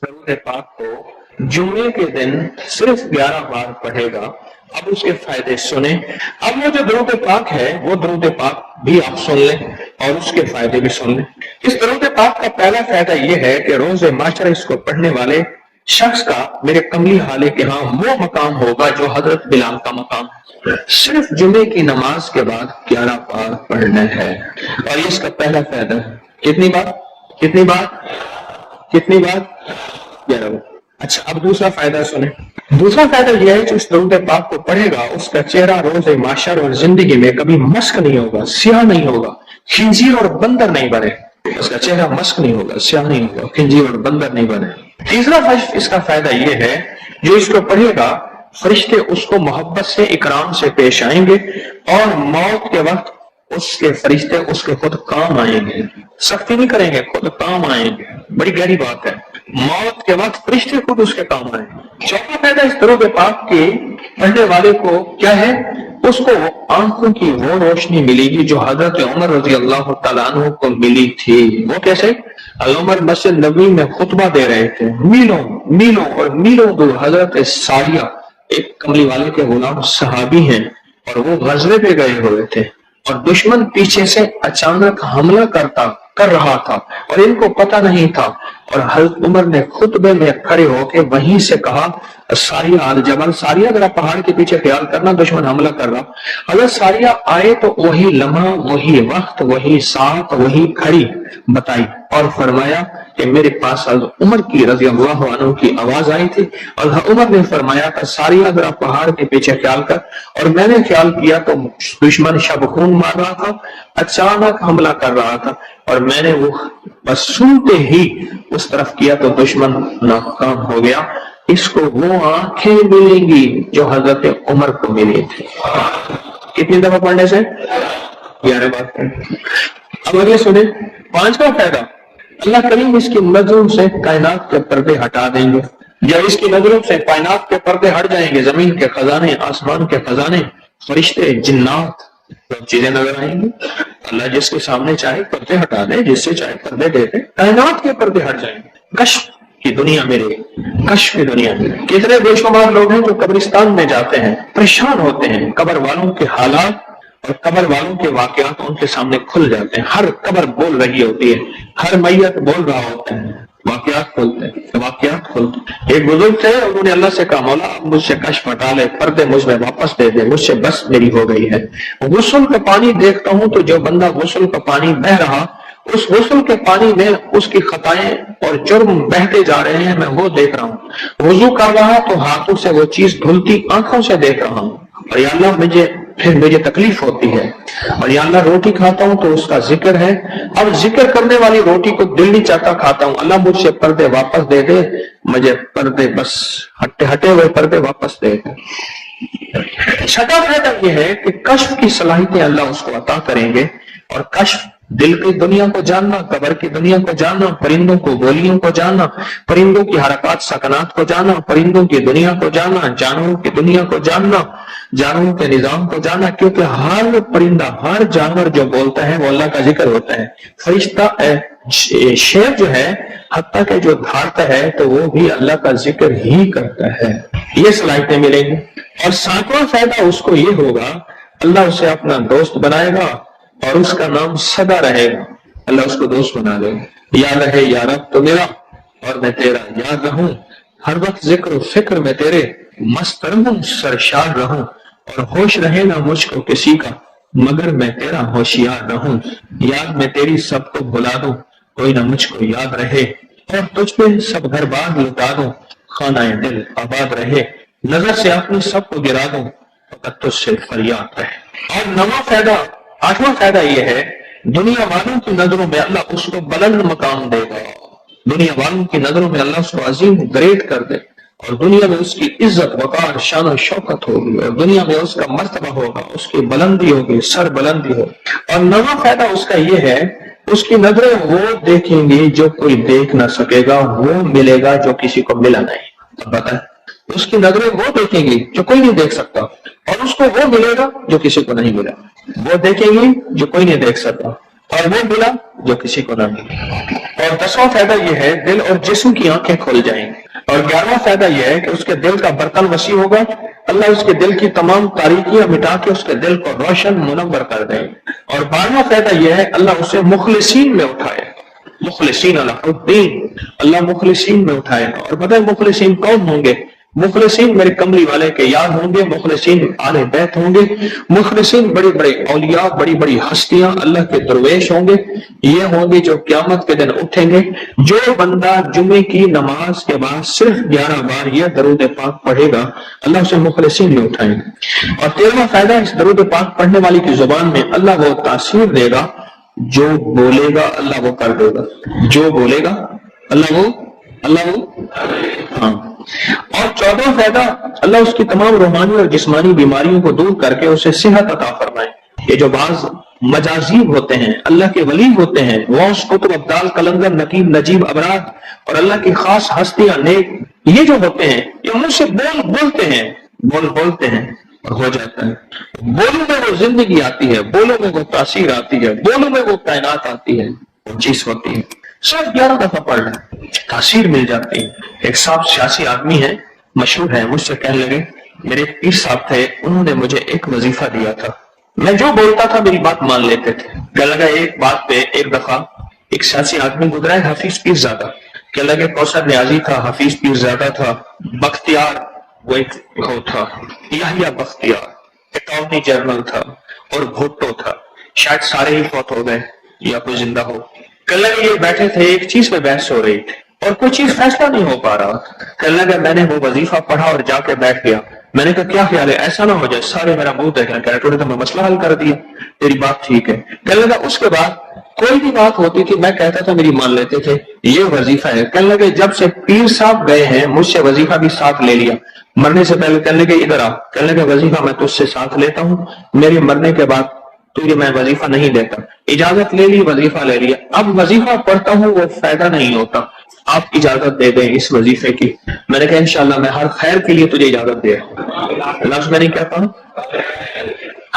درود پاک کو جمعے کے دن صرف 11 بار پڑھے گا. اب اس کے فائدے سنیں. اب وہ جو درود پاک ہے وہ درود پاک بھی آپ سن لیں اور اس کے فائدے بھی سن لیں. اس درود پاک کا پہلا فائدہ یہ ہے کہ روز معاشرہ اس کو پڑھنے والے شخص کا میرے کملی حالے کے ہاں وہ مقام ہوگا جو حضرت بلال کا مقام ہے. صرف جمعے کی نماز کے بعد 11 بار پڑھنا ہے اور یہ اس کا پہلا فائدہ ہے. کتنی بار 11 بار. اچھا اب دوسرا فائدہ سنیں. دوسرا فائدہ یہ ہے جو اس درود پاک کو پڑھے گا اس کا چہرہ روز معاشر اور زندگی میں کبھی مسک نہیں ہوگا، سیاہ نہیں ہوگا، خنزیر اور بندر نہیں بنے. اس کا چہرہ مسک نہیں ہوگا، سیاہ نہیں ہوگا، خنزیر اور بندر نہیں بنے. تیسرا اس کا فائدہ یہ ہے جو اس کو پڑھے گا فرشتے اس کو محبت سے اکرام سے پیش آئیں گے اور موت کے وقت اس کے فرشتے اس کے خود کام آئیں گے. سختی نہیں کریں گے، خود کام آئیں گے. بڑی گہری بات ہے. موت کے وقت فرشتے خود اس کے کام آئیں گے. چوتھا فائدہ اس درود پاک کے پڑھنے والے کو کیا ہے؟ اس کو آنکھوں کی وہ روشنی ملے گی جو حضرت عمر رضی اللہ تعالیٰ عنہ کو ملی تھی. وہ کیسے؟ عمر مسجد نبوی میں خطبہ دے رہے تھے، میلوں دور حضرت ساریہ ایک کملی والے کے غلام صحابی ہیں اور وہ غزوے پہ گئے ہوئے تھے اور دشمن پیچھے سے اچانک حملہ کر رہا تھا اور ان کو پتہ نہیں تھا. اور حضرت عمر نے خطبے میں کھڑے ہو کے وہیں سے کہا ساریہ الجبل، ساریہ ذرا پہاڑ کے پیچھے خیال کرنا، دشمن حملہ کر رہا. حضرت ساریہ آئے تو وہی لمحہ، وہی وقت، وہی ساتھ، وہی کھڑی بتائی اور فرمایا کہ میرے پاس حضرت عمر کی رضی اللہ عنہ کی آواز آئی تھی اور عمر نے فرمایا کہ ساریہ ذرا پہاڑ کے پیچھے خیال کر. اور میں نے خیال کیا تو دشمن شب خون مار رہا تھا، اچانک حملہ کر رہا تھا اور میں نے وہ بس سنتے ہی اس طرف کیا تو دشمن ناکام ہو گیا. اس کو وہ آنکھیں ملیں گی جو حضرت عمر کو ملی تھی. کتنی دفعہ پڑھنے سے؟ 11 بار پڑھنے. اب اگلے سنیں. پانچواں فائدہ، اللہ کریم اس کی نظروں سے کائنات کے پردے ہٹا دیں گے. جب اس کی نظروں سے کائنات کے پردے ہٹ جائیں گے، زمین کے خزانے، آسمان کے خزانے، فرشتے، جنات، سب چیزیں نظر آئیں گی. اللہ جس کے سامنے چاہے پردے ہٹا دے، جس سے چاہے پردے دے دے. کائنات کے پردے ہٹ جائیں گے. کشف کی دنیا میں کتنے بے شمار لوگ ہیں جو قبرستان میں جاتے ہیں، پریشان ہوتے ہیں. قبر والوں کے حالات اور قبر والوں کے واقعات ان کے سامنے کھل جاتے ہیں. ہر قبر بول رہی ہوتی ہے، ہر میت بول رہا ہوتا ہے. واقعات کھولتے ہیں. ایک بزرگ تھے، انہوں نے اللہ سے کہا مولا مجھ سے کشف ہٹا لے، پردے مجھ میں واپس دے دے، مجھ سے بس میری ہو گئی ہے. غسل کا پانی دیکھتا ہوں تو جو بندہ غسل کا پانی بہ رہا، اس غسل کے پانی میں اس کی خطائیں اور جرم بہتے جا رہے ہیں، میں وہ دیکھ رہا ہوں. وضو کر رہا تو ہاتھوں سے وہ چیز دھلتی آنکھوں سے دیکھ رہا ہوں. اور یا اللہ مجھے تکلیف ہوتی ہے. اور یا اللہ روٹی کھاتا ہوں تو اس کا ذکر ہے، اب ذکر کرنے والی روٹی کو دل نہیں چاہتا کھاتا ہوں. اللہ مجھ سے پردے واپس دے دے، مجھے پردے بس ہٹے ہوئے پردے واپس دے دے. چھٹا فائدہ یہ ہے کہ کشف کی صلاحیتیں اللہ اس کو عطا کریں گے. اور کشف دل کی دنیا کو جاننا، قبر کی دنیا کو جاننا، پرندوں کو بولیوں کو جاننا، پرندوں کی حرکات سکنات کو جاننا، پرندوں کی دنیا کو جاننا، جانوروں کی دنیا کو جاننا، جانوروں کے نظام کو جاننا. کیونکہ ہر پرندہ، ہر جانور جو بولتا ہے وہ اللہ کا ذکر ہوتا ہے. فرشتہ شیر جو ہے حتیٰ کہ جو دھاڑتا ہے تو وہ بھی اللہ کا ذکر ہی کرتا ہے. یہ صلاحیتیں ملیں گی. اور ساتواں فائدہ اس کو یہ ہوگا، اللہ اسے اپنا دوست بنائے گا اور اس کا نام سدا رہے گا. اللہ اس کو دوست بنا دے گا. یاد رہے یا رب تو میرا اور میں تیرا، یاد رہوں ہر وقت ذکر و فکر میں تیرے، مست رہوں سرشار رہوں اور ہوش رہے نہ مجھ کو کسی کا مگر میں تیرا ہوشیار رہوں. یاد میں تیری سب کو بھلا دوں، کوئی نہ مجھ کو یاد رہے اور تجھ پہ سب گھر بار لٹا دوں. خانہ دل آباد رہے، نظر سے اپنی سب کو گرا دوں، فقط تجھ سے فریاد رہے. اور نواں فائدہ، آٹھواں فائدہ یہ ہے، دنیا والوں کی نظروں میں اللہ اس کو بلند مقام دے گا. دنیا والوں کی نظروں میں اللہ اس کو عظیم گریٹ کر دے اور دنیا میں اس کی عزت وقار شان و شوکت ہوگی اور دنیا میں اس کا مرتبہ ہوگا، اس کی بلندی ہوگی، سر بلندی ہوگی. اور نواں فائدہ اس کا یہ ہے، اس کی نظریں وہ دیکھیں گی جو کوئی دیکھ نہ سکے گا، وہ ملے گا جو کسی کو ملا نہیں. بتائیں، اس کی نظریں وہ دیکھیں گی جو کوئی نہیں دیکھ سکتا اور اس کو وہ ملے گا جو کسی کو نہیں ملا. وہ دیکھیں گی جو کوئی نہیں دیکھ سکتا اور وہ ملا جو کسی کو نہ ملا۔ اور 10واں فائدہ یہ ہے دل اور جسم کی آنکھیں کھل جائیں گی۔ اور 11واں فائدہ یہ ہے کہ اس کے دل کا برتن وسیع ہوگا، اللہ اس کے دل کی تمام تاریکیاں مٹا کے اس کے دل کو روشن منور کر دیں گے۔ اور 12واں فائدہ یہ ہے اللہ اسے مخلصین میں اٹھائے، مخلصین اللہ الدین، اللہ مخلصین میں اٹھائے گا۔ اور پتہ ہے مخلصین کون ہوں گے؟ مخلصین میرے کملی والے کے یار ہوں گے، مخلصین آل بیت ہوں گے، مخلصین بڑی بڑی اولیاء، بڑی بڑی ہستیاں اللہ کے درویش ہوں گے، یہ ہوں گے جو قیامت کے دن اٹھیں گے۔ جو بندہ جمعے کی نماز کے بعد صرف 11 بار یہ درود پاک پڑھے گا اللہ اسے مخلصین میں اٹھائے گا۔ اور 13واں فائدہ اس درود پاک پڑھنے والی کی زبان میں اللہ وہ تاثیر دے گا، جو بولے گا اللہ وہ کر دے گا، جو بولے گا اللہ وہ ہاں۔ اور 14واں فائدہ اللہ اس کی تمام روحانی اور جسمانی بیماریوں کو دور کر کے اسے صحت عطا فرمائے۔ یہ جو بعض مجازیب ہوتے ہیں، اللہ کے ولی ہوتے ہیں، غوث، قطب، ابدال، قلندر، نقیب، نجیب، ابرار اور اللہ کی خاص ہستیاں نیک، یہ جو ہوتے ہیں یہ مجھ سے بولتے ہیں اور ہو جاتا ہے۔ بولوں میں وہ زندگی آتی ہے، بولوں میں وہ تاثیر آتی ہے، بولوں میں وہ کائنات آتی ہے، وہ چیز ہوتی ہے۔ صرف 11 دفعہ پڑھ لیں، تاثیر مل جاتی ہے۔ ایک صاحب سیاسی آدمی ہے، مشہور ہے، مجھ سے کہنے لگے میرے ایک پیر صاحب تھے، انہوں نے مجھے ایک وظیفہ دیا تھا، میں جو بولتا تھا میری بات مان لیتے تھے۔ کہنے لگا ایک بات پہ ایک دفعہ ایک سیاسی آدمی گزرا ہے، حفیظ پیر زادہ، کہنے لگے کوثر نیازی تھا، حفیظ پیر زادہ تھا، بختیار وہ ایک وہ تھا، یحییٰ بختیار اٹارنی جنرل تھا، اور بھٹو تھا، شاید سارے ہی فوت ہو گئے یا کوئی زندہ ہو۔ کہنے لگے یہ بیٹھے تھے، ایک چیز پہ بحث ہو رہی تھی اور کوئی چیز فیصلہ نہیں ہو پا رہا۔ کہنے لگا میں نے وہ وظیفہ پڑھا اور جا کے بیٹھ گیا، میں نے کہا کیا خیال ہے ایسا نہ ہو جائے، سارے میرا منہ دیکھ رہے ہیں، تو نے تو میں مسئلہ حل کر دیا، تیری بات ٹھیک ہے۔ کہنے لگا اس کے بعد کوئی بھی بات ہوتی تھی میں کہتا تھا میری مان لیتے تھے، یہ وظیفہ ہے۔ کہنے لگے جب سے پیر صاحب گئے ہیں مجھ سے وظیفہ بھی ساتھ لے لیا، مرنے سے پہلے کہنے لگے ادھر آ، کہنے لگے وظیفہ میں تجھ سے ساتھ لیتا ہوں، میرے مرنے کے بعد تجھے میں وظیفہ نہیں دیتا، اجازت لے لی، وظیفہ لے لیا، اب وظیفہ پڑھتا ہوں وہ فائدہ نہیں ہوتا، آپ اجازت دے دیں اس وظیفے کی۔ میں نے کہا انشاءاللہ میں ہر خیر کے لیے تجھے اجازت دے رہا ہوں، لفظ میں نہیں کہتا ہوں،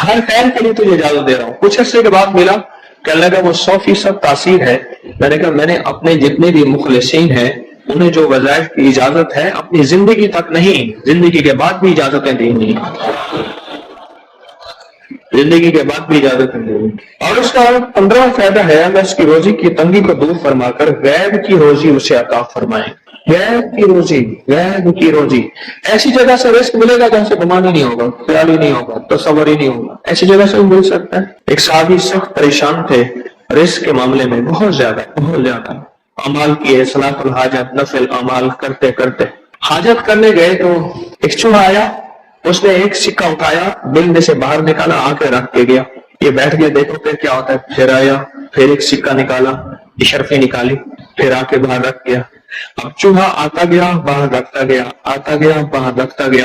ہر خیر کے لیے تجھے اجازت دے رہا ہوں۔ کچھ عرصے کے بعد ملا، کہنے لگا وہ 100% تاثیر ہے۔ میں نے کہا میں نے اپنے جتنے بھی مخلصین ہیں انہیں جو وظائف کی اجازت ہے اپنی زندگی تک نہیں، زندگی کے بعد بھی اجازتیں دی نہیں، زندگی کے بعد بھی اجازت نہیں۔ اور اس کا 15واں فائدہ ہے اللہ اس کی روزی کی تنگی کو دور فرما کر غیب کی روزی اسے عطا فرمائے۔ غیب کی روزی، غیب کی روزی، ایسی جگہ سے رزق ملے گا جہاں سے گمان ہی نہیں ہوگا، خیال ہی نہیں ہوگا، تصور ہی نہیں ہوگا، ایسی جگہ سے مل سکتا ہے۔ ایک صحابی سخت پریشان تھے رزق کے معاملے میں، بہت زیادہ اعمال کیے، صلاۃ الحاجت، نفل اعمال کرتے کرتے حاجت کرنے گئے تو ایک چوہا آیا، اس نے ایک سکہ اٹھایا، بل میں سے باہر نکالا، آ کے رکھ کے گیا، یہ بیٹھ گیا دیکھو پھر کیا ہوتا ہے، پھر آیا، پھر ایک سکہ نکالا، اشرفی نکالی، پھر آ کے باہر رکھ گیا۔ اب چوہا آتا گیا باہر رکھتا گیا، آتا گیا باہر رکھتا گیا،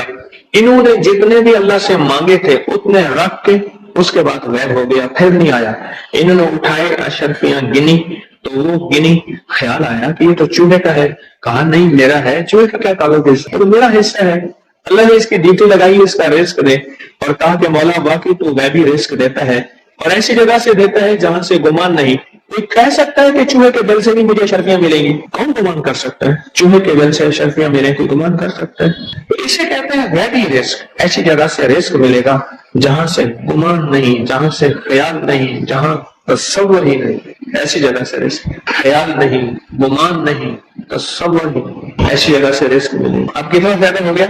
انہوں نے جتنے بھی اللہ سے مانگے تھے اتنے رکھ کے اس کے بعد غائب ہو گیا، پھر نہیں آیا۔ انہوں نے اٹھائے اشرفیاں گنی تو وہ گنی، خیال آیا کہ یہ تو چوہے کا ہے، کہا نہیں میرا ہے، چوہے کا کیا تعلق ہے، تو میرا حصہ ہے، اللہ نے اس کی ڈیوٹی لگائی اس کا رزق دے، اور کہا کہ مولا واقعی تو غیبی رزق دیتا ہے اور ایسی جگہ سے دیتا ہے جہاں سے گمان نہیں۔ کوئی کہہ سکتا ہے کہ چوہے کے دل سے بھی مجھے اشرفیاں ملیں گی؟ کون گمان کر سکتا ہے چوہے کے دل سے اشرفیاں ملیں؟ کوئی گمان کر سکتا ہے؟ تو اسے کہتے ہیں غیبی رزق، ایسی جگہ سے رزق ملے گا جہاں سے گمان نہیں، جہاں سے خیال نہیں، جہاں تصور ہی نہیں، ایسی جگہ سے رزق، خیال نہیں، گمان نہیں، تصور نہیں، ایسی جگہ سے رزق ملے گا۔ اب کتنا فائدہ ہو گیا؟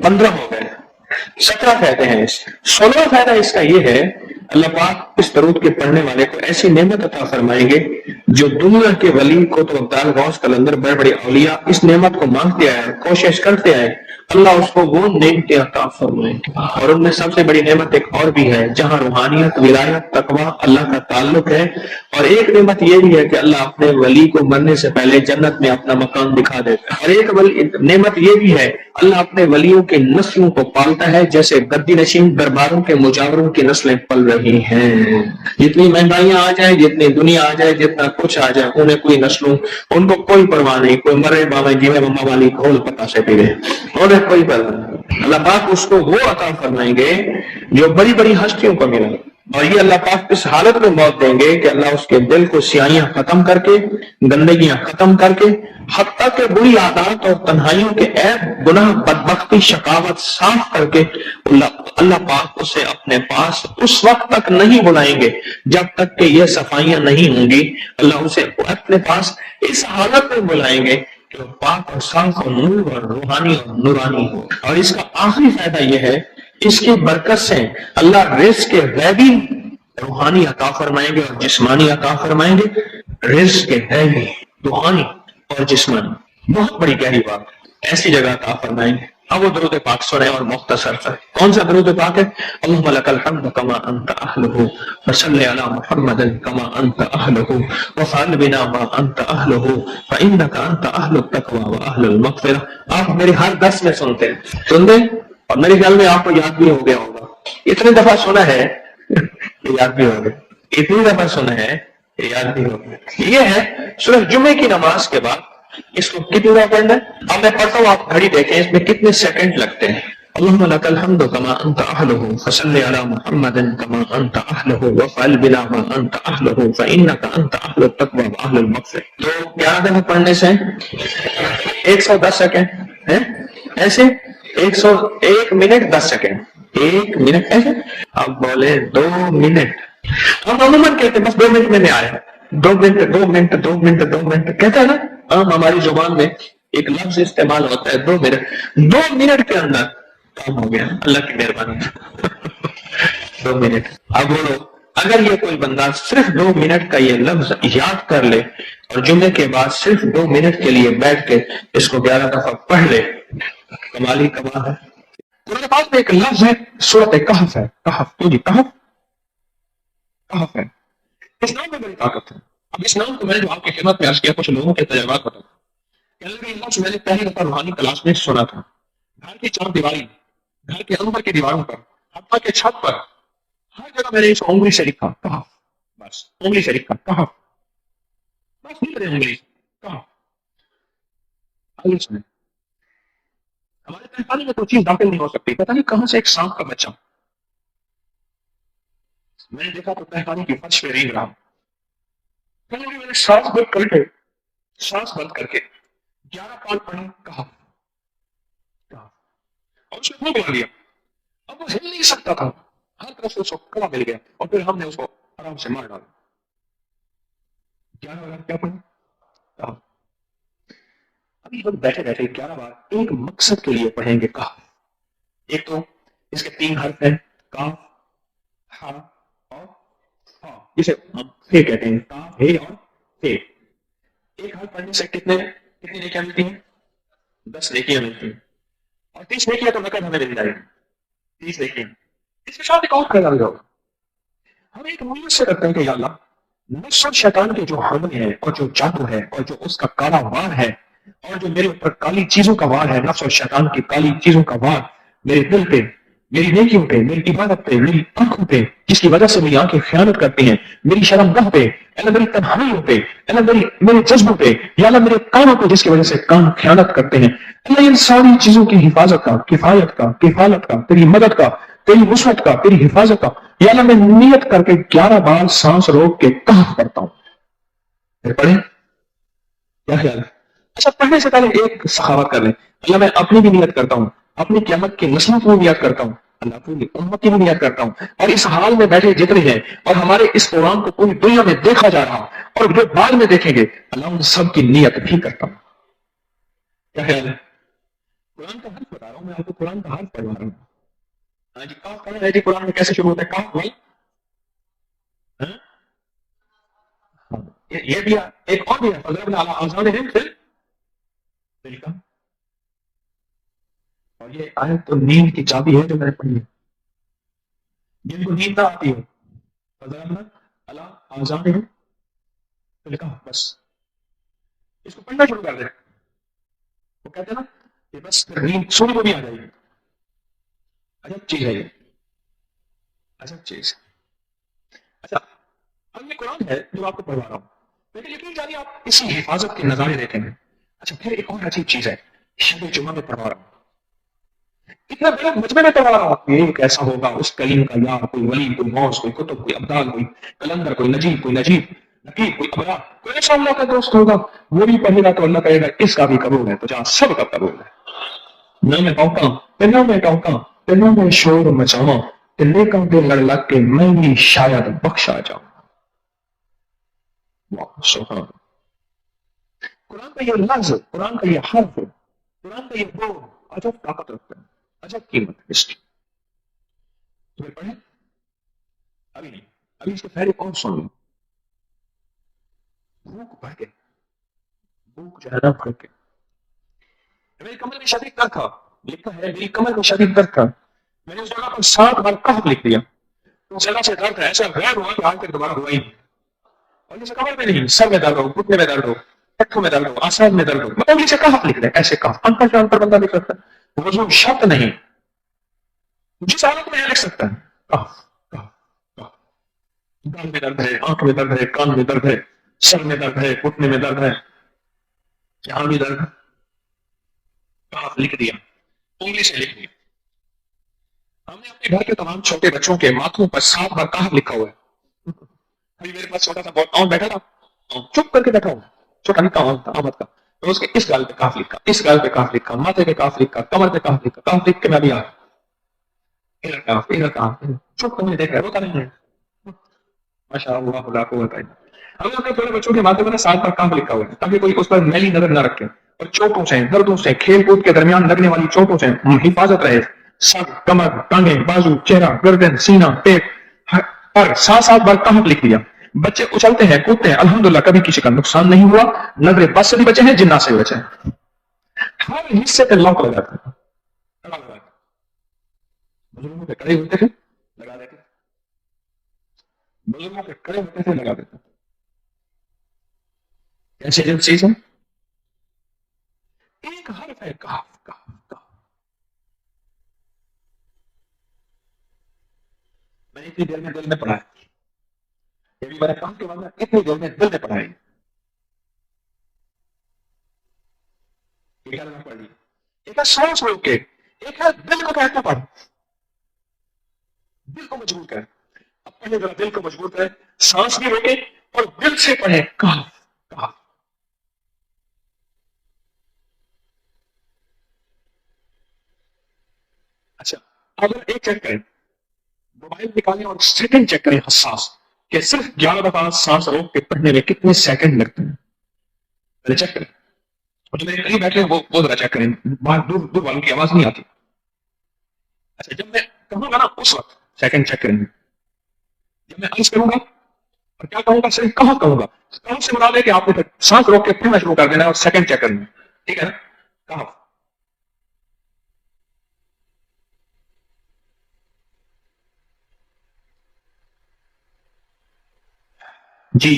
15 ہو گئے، 17 فائدے ہیں اس۔ 16واں فائدہ اس کا یہ ہے اللہ پاک اس درود کے پڑھنے والے کو ایسی نعمت عطا فرمائیں گے جو دنیا کے ولی کو تو ابدال غوث قلندر بڑے بڑے اولیاء اس نعمت کو مانگتے آئے، کوشش کرتے آئے، اللہ اس کو وہ نعمتیں عطا فرمائیں گے۔ اور ان میں سب سے بڑی نعمت ایک اور بھی ہے جہاں روحانیت، ولایت، تقوی، اللہ کا تعلق ہے، اور ایک نعمت یہ بھی ہے کہ اللہ اپنے ولی کو مرنے سے پہلے جنت میں اپنا مکان دکھا دیتا ہے، اور ایک نعمت یہ بھی ہے اللہ اپنے ولیوں کے نسلوں کو پالتا ہے جیسے گدی نشین درباروں کے مجاوروں کی نسلیں پل رہی ہیں۔ جتنی مہنگائیاں آ جائیں، جتنی دنیا آ جائے، جتنا کچھ آ جائے، انہیں کوئی نسلوں، ان کو کوئی پرواہ نہیں، کوئی مرے بابا جیوے مما والی کھول پتا سے پیڑے، انہیں کوئی پرواہ نہیں۔ اللہ پاک اس کو وہ عطا فرمائیں گے جو بڑی بڑی ہستیوں کو ملا، اور یہ اللہ پاک اس حالت میں موت دیں گے کہ اللہ اس کے دل کو سیاہیاں ختم کر کے، گندگیاں ختم کر کے، حتیٰ کہ بری عادات اور تنہائیوں کے عیب، گناہ، بدبختی، شقاوت صاف کر کے اللہ پاک اسے اپنے پاس اس وقت تک نہیں بلائیں گے جب تک کہ یہ صفائیاں نہیں ہوں گی۔ اللہ اسے اپنے پاس اس حالت میں بلائیں گے کہ وہ پاک اور صاف اور نور اور روحانی اور نورانی ہو۔ اور اس کا آخری فائدہ یہ ہے، اس کی برکت سے اللہ رزق کے غیبی روحانی عطا فرمائیں گے اور جسمانی عطا فرمائیں گے۔ رزق کے غیبی روحانی اور جسمانی، بہت بڑی گہری بات، ایسی جگہ عطا فرمائیں گے۔ اب وہ درود پاک سنیں اور مختصر ہے۔ کون سا درود پاک ہے؟ اللہم لک الحمد کما انت اہلہ وصلی علی محمد کما انت اہلہ وفعل بنا ما انت اہلہ فانک انت اہل التقوی واہل المغفرہ۔ آپ میرے ہر درس میں سنتے ہیں، سن دیں، اور میرے خیال میں آپ کو یاد بھی ہو گیا ہوگا۔ اتنی دفعہ سنا ہے یاد بھی ہو گیا، اتنی دفعہ سنا ہے یاد بھی ہو گیا۔ یہ ہے صرف جمعے کی نماز کے بعد اس کو کتنی بار پڑھنا ہے؟ اب میں پڑھتا ہوں، آپ گھڑی دیکھیں اس میں کتنے سیکنڈ لگتے ہیں۔ اللہم لک الحمد کما انت اہلہ فصلی علی محمد کما انت اہلہ وفعل بنا ما انت اہلہ فانک انت اہل التقوی واہل المغفرہ۔ تو 11 دفعہ پڑھنے سے 110 سیکنڈ ہے، ایسے 101 منٹ 10 سیکنڈ، 1 منٹ ایسے۔ اب بولے 2 منٹ، ہم عموماً کہتے ہیں بس 2 منٹ میں نے آیا، 2 منٹ 2 منٹ 2 منٹ 2 منٹ کہتے ہیں نا، ہماری زبان میں ایک لفظ استعمال ہوتا ہے 2 منٹ۔ 2 منٹ کے اندر کام ہو گیا، اللہ کی مہربانی۔ 2 منٹ۔ اب بولو، اگر یہ کوئی بندہ صرف 2 منٹ کا یہ لفظ یاد کر لے اور جمعے کے بعد صرف 2 منٹ کے لیے بیٹھ کے اس کو 11 دفعہ پڑھ لے، کمال ہی کمال ہے۔ قرآن پاک میں ایک لفظ ہے، سورۃ کہف ہے، کہف، تو جی کہف، کہف ہے۔ اس نام میں بڑی طاقت ہے۔ اب اس نام کو میں نے جو آپ کی خدمت میں عرض کیا، کچھ لوگوں کے تجربات بتا، یہ لفظ میں نے پہلی دفعہ روحانی کلاس میں سنا تھا۔ گھر کی چار دیواری، گھر کے اندر کی دیواروں پر، حتیٰ کہ چھت پر، ہر جگہ میں نے اس کو انگلی سے لکھا، کہف، بس انگلی سے لکھا، کہف، بس لکھ رہے انگلی سے، کہف۔ آگے سنیں، ہمارے تہخانے میں کوئی چیز داخل نہیں ہو سکتی، پتہ نہیں کہاں سے ایک سانپ کا بچہ میں نے دیکھا تو تہخانے کی فرش پہ رینگ رہا۔ میں نے سانس بند کر کے 11 پال پڑھا، کہا، اور اس نے منہ بنا لیا۔ اب وہ ہل نہیں سکتا تھا، ہر طرف سے اس کو کڑا مل گیا، اور پھر ہم نے اس کو آرام سے مار ڈالا۔ 11 بار کیا پڑھا؟ کہا۔ ابھی لوگ بیٹھے بیٹھے 11 بار ایک مقصد کے لیے پڑھیں گے، کہا۔ ایک تو اس کے 3 حرف ہیں، کاف، ہا اور ہا، جسے ہم فے کہتے ہیں، کا، ہے اور فے۔ ایک حرف پڑھنے سے کتنی نیکیاں ملتی ہیں؟ 10 نیکیاں ملتی ہیں، اور 30 نیکیاں تو نقد ہمیں مل جائے گی، 30 نیکیاں۔ اس کے ساتھ ایک اور خیال ہوگا، ہم ایک نیت سے کرتے ہیں کہ یا اللہ، نفس اور شیطان کے جو حملے ہیں اور جو جادو ہے اور جو اس کا کالا وار ہے اور جو میرے اوپر کالی چیزوں کا وار ہے، نفس اور شیطان کی کالی چیزوں کا وار میرے دل پہ، میری نیکیوں پہ، میری عبادت پہ، میری آنکھوں پہ، جس کی وجہ سے میری آنکھیں خیانت کرتی ہیں، میری شرمگاہ پہ، اللہ میری تنہائیوں پہ، اللہ میرے جذبوں پہ، یا اللہ میرے کانوں پہ جس کی وجہ سے کان خیانت کرتے ہیں، اللہ ان ساری چیزوں کی حفاظت کا، کفایت کا، کفالت کا، تیری مدد کا، تیری وسعت کا، تیری حفاظت کا، یا اللہ میں نیت کر کے 11 بار سانس روک کے کہف پڑھتا ہوں۔ پھر پڑھیں، کیا خیال ہے؟ اچھا، پڑھنے سے پہلے ایک سخاوت کر لیں، اللہ میں اپنی بھی نیت کرتا ہوں، اپنی قیامت کی نسلوں کی بھی نیت کرتا ہوں، اللہ پوری امت کی بھی نیت کرتا ہوں، اور اس حال میں بیٹھے جتنے ہیں اور ہمارے اس پروگرام کو پوری دنیا میں دیکھا جا رہا اور جو بعد میں دیکھیں گے، اللہ ان سب کی نیت بھی کرتا ہوں۔ کیا خیال ہے؟ قرآن کا حرف بتا رہا ہوں میں آپ کو، قرآن کا حرف پڑھوا رہا ہوں۔ ہاں جی، کاف پڑھا ہے جی، قرآن میں کیسے شروع ہوتا ہے؟ کاف وائی، یہ بھی ایک اور بھی ہے، فضربنا علی آذانہم فی الکہف، اور یہ آیت تو نیند کی چابی ہے جو میں نے پڑھی ہے، جن کو نیند نہ آتی ہو، فضربنا علی آذانہم فی الکہف، بس اس کو پڑھنا شروع کر دیں، وہ کہتے ہیں نا کہ بس نیند سونے کو بھی آ جائے گی۔ عجب چیز ہے یہ، عجب چیز۔ اچھا، اب یہ قرآن ہے جو آپ کو پڑھوا رہا ہوں، لیکن یقین جانیے آپ اسی حفاظت کے نظارے دیکھیں گے۔ اچھا، پھر ایک اور عجیب چیز ہے، شب جمعہ میں پڑھوا رہا ہوں، اتنے بڑے مجمع میں پڑھا رہا ہوں یہ کیسا ہوگا اس کریم کا یار، کوئی ولی، کوئی غوث، کوئی قطب، کوئی ابدال، کوئی کلندر، کوئی نجیب، کوئی نجیب نقیب، کوئی ابرار، کوئی ایسا اللہ کا دوست ہوگا، وہ بھی پڑھے گا تو اللہ کہے گا اس کا بھی قبول ہے، تو جہاں سب کا قبول ہے۔ نہ میں ٹونکا، نہ میں ٹونکا، نہ میں شور مچاواں، لیکن دے لڑ لگ کے میں بھی شاید بخشا جاؤں۔ واہ سبحان اللہ۔ قرآن کا یہ لفظ، قرآن کا یہ حرف، قرآن کا یہ بول عجب طاقت رکھتا ہے، عجب قیمت ہے اس کی۔ تمہیں پڑھیں؟ ابھی نہیں، ابھی اس کے پہلے کون سن لوں؟ بھوک بھر کے، بھوک جو ہے نا بھر کے، میری کمر میں شدید درد تھا، لکھا ہے میری کمر میں شدید درد تھا، میں نے اس جگہ پر 7 بار کہف لکھ دیا، اس جگہ سے درد ہے ایسا غیر ہوا کہ آج تک دوبارہ ہوا ہی نہیں۔ اور جیسے کمر میں نہیں، سر میں درد ہو، گھٹنے میں درد ہو، پٹھوں میں درد ہو، آسان میں درد ہو، مطلب جسے کہف لکھ دیں ایسے کہف، انکر جان پر بندہ لکھ سکتا ہے، وضو شرط نہیں، جس حالت میں لکھ سکتا ہے کہف کہف کہف، گال میں درد ہے، آنکھ میں درد ہے، کان میں درد ہے، سر میں درد ہے، گھٹنے میں درد ہے، یہاں بھی درد ہے، کہف لکھ دیا، انگلی سے لکھ دیا۔ ہم نے اپنے گھر کے تمام چھوٹے بچوں کے ماتھوں پر 7 بار کہف لکھا ہوا ہے۔ ابھی میرے پاس چھوٹا سا بہت آن بیٹھا تھا، چپ کر کے بیٹھا ہوں، چھوٹا نہیں تھا آمد کا، تو اس کے اس گال پہ کاف لکھا، اس گال پہ کاف لکھا، ماتھے پہ کاف لکھا، کمر پہ کاف لکھا، کاف لکھ کے میں بھی آ ادھر کاف ادھر کاف، چپ کر دیکھ رہا ہے، روتا نہیں ہے، ماشاء اللہ لا قوت الا باللہ۔ ہم نے اپنے چھوٹے بچوں کے ماتھے پر 7 بار کاف لکھا ہوا ہے تاکہ کوئی اس پر میلی نظر نہ رکھے، اور چوٹوں سے، دردوں سے، کھیل کود کے درمیان لگنے والی چوٹوں سے حفاظت رہے۔ سر، کمر، ٹانگیں، بازو، چہرہ، گردن، سینہ، پیٹ پر 7 بار کاف لکھ دیا۔ بچے اچھلتے ہیں، کودتے ہیں، الحمدللہ کبھی کسی کا نقصان نہیں ہوا، نظر بس سے بھی بچے ہیں، جنات سے بھی بچے ہیں۔ ہر حصے پہ لاک لگاتا تھا، بزرگوں کے کڑے ہوتے تھے لگا دیتے، بزرگوں کے کڑے ہوتے تھے لگا دیتے۔ کیسے جب چیز ہے ایک حرف ہے کاف کاف کاف، میں نے اتنی دیر میں دل میں پڑھا ہے، یہ بھی میں نے کہا کہ میں اتنی دیر میں دل میں پڑھا ہے، پڑھ لی، ایک ہے سانس روک کے، ایک ہے دل کو کہتا پڑھ، دل کو مجبور کرے، اب پہلے ذرا دل کو مجبور کرے، سانس بھی روکے اور دل سے پڑھے کاف کاف۔ اچھا اگر ایک چیک کریں، موبائل نکالیں اور سیکنڈ چیک کریں حساس، کہ صرف 11 دفعہ سانس روک کے پڑھنے میں کتنے سیکنڈ لگتے ہیں، پہلے چیک کریں، اور جو میرے قریب بیٹھے ہیں وہ ذرا چیک کریں، باہر دور دور والوں کی آواز نہیں آتی۔ اچھا جب میں کہوں گا نا اس وقت سیکنڈ چیک کریں گے، جب میں عرض کروں گا اور کیا کہوں گا، صرف کہاں کہوں گا، کہاں سے مراد ہے کہ آپ نے سانس روک کے پڑھنا شروع کر دینا ہے اور سیکنڈ چیک کرنا ہے، ٹھیک ہے نا، کہاں جی،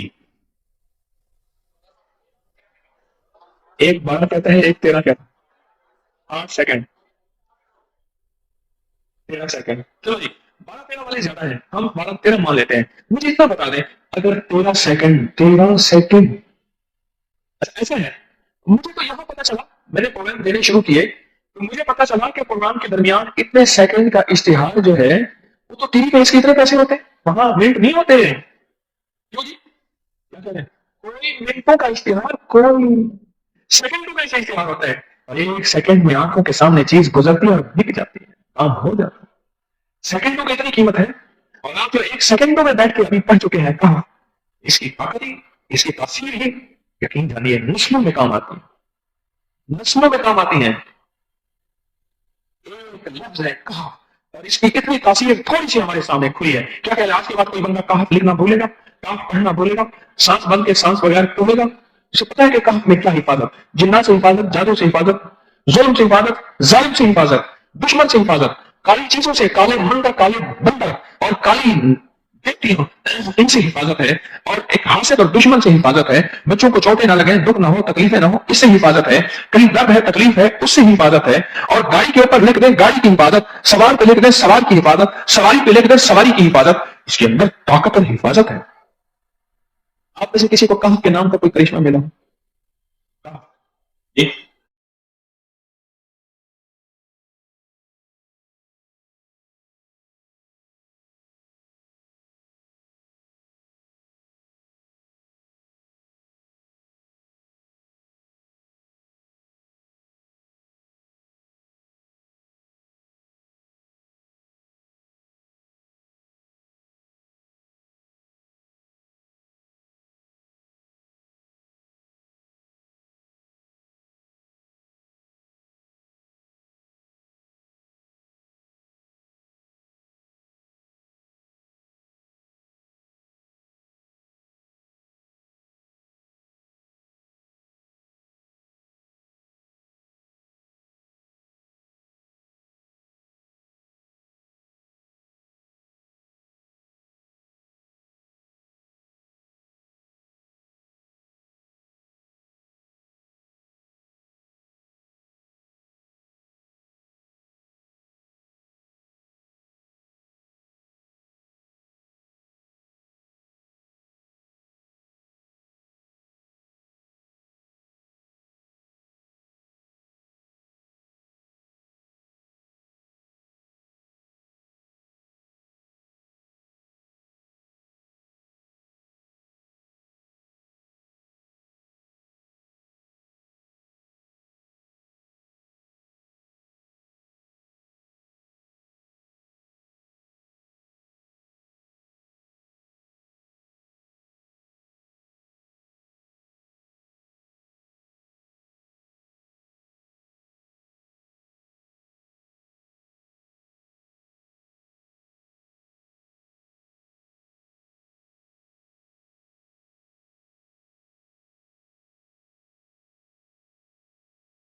ایک 12 کہتا ہے، ایک 13 کہتا ہے، 8 سیکنڈ، 13 سیکنڈ، چلو جی 12 13 والے زیادہ ہیں، ہم 12 13 مان لیتے ہیں، مجھے اتنا بتا دیں اگر 13 سیکنڈ ایسا ہے، مجھے تو یہاں پتا چلا، میں نے پروگرام دینے شروع کیے تو مجھے پتا چلا کہ پروگرام کے درمیان اتنے سیکنڈ کا اشتہار جو ہے وہ تو ٹی وی پہ اس کی طرح کیسے ہوتے ہیں، وہاں منٹ نہیں ہوتے، کیوں جی کیا کہہ رہے ہیں؟ کوئی منٹوں کا اشتہار، کوئی سیکنڈوں کا اشتہار ہوتا ہے، اور ایک سیکنڈ میں آنکھوں کے سامنے چیز گزرتی ہے اور دکھ جاتی ہے، کام ہو جاتا ہے، سیکنڈوں کی اتنی قیمت ہے، اور آپ جو ایک سیکنڈوں میں بیٹھ کے ابھی پڑھ چکے ہیں کہاں، اس کی طاقت ہی، اس کی تاثیر ہی یقین جانیے نسلوں میں کام آتی ہے، نسلوں میں کام آتی ہیں، ایک لفظ ہے کہا، اور اس کی اتنی تاثیر تھوڑی سی ہمارے سامنے کھلی ہے، کیا کہ آج کے بعد کوئی بندہ کہا لکھنا بھولے گا، کہا پڑھنا بھولے گا، سانس بند کے سانس بغیر ٹوڑے گا، اسے پتا ہے کہ کہا میں کیا حفاظت، جنات سے حفاظت، جادو سے حفاظت، ظلم سے حفاظت، ظالم سے حفاظت، دشمن سے حفاظت، کالی چیزوں سے، کالے مندر، کالے بندر اور کالی دیکھتی ہوں ان سے حفاظت ہے، اور ایک حاسد اور دشمن سے حفاظت ہے، بچوں کو چوٹیں نہ لگیں، دکھ نہ ہو، تکلیفیں نہ ہو، اس سے حفاظت ہے، کہیں درد ہے، تکلیف ہے، اس سے حفاظت ہے، اور گاڑی کے اوپر لکھ دیں گاڑی کی حفاظت، سوار پہ لکھ دیں سوار کی حفاظت، سواری پہ لکھ دیں سواری کی حفاظت، اس کے اندر طاقت اور حفاظت ہے۔ آپ میں سے کسی کو کہف کے نام کا کوئی کرشمہ ملا؟ جی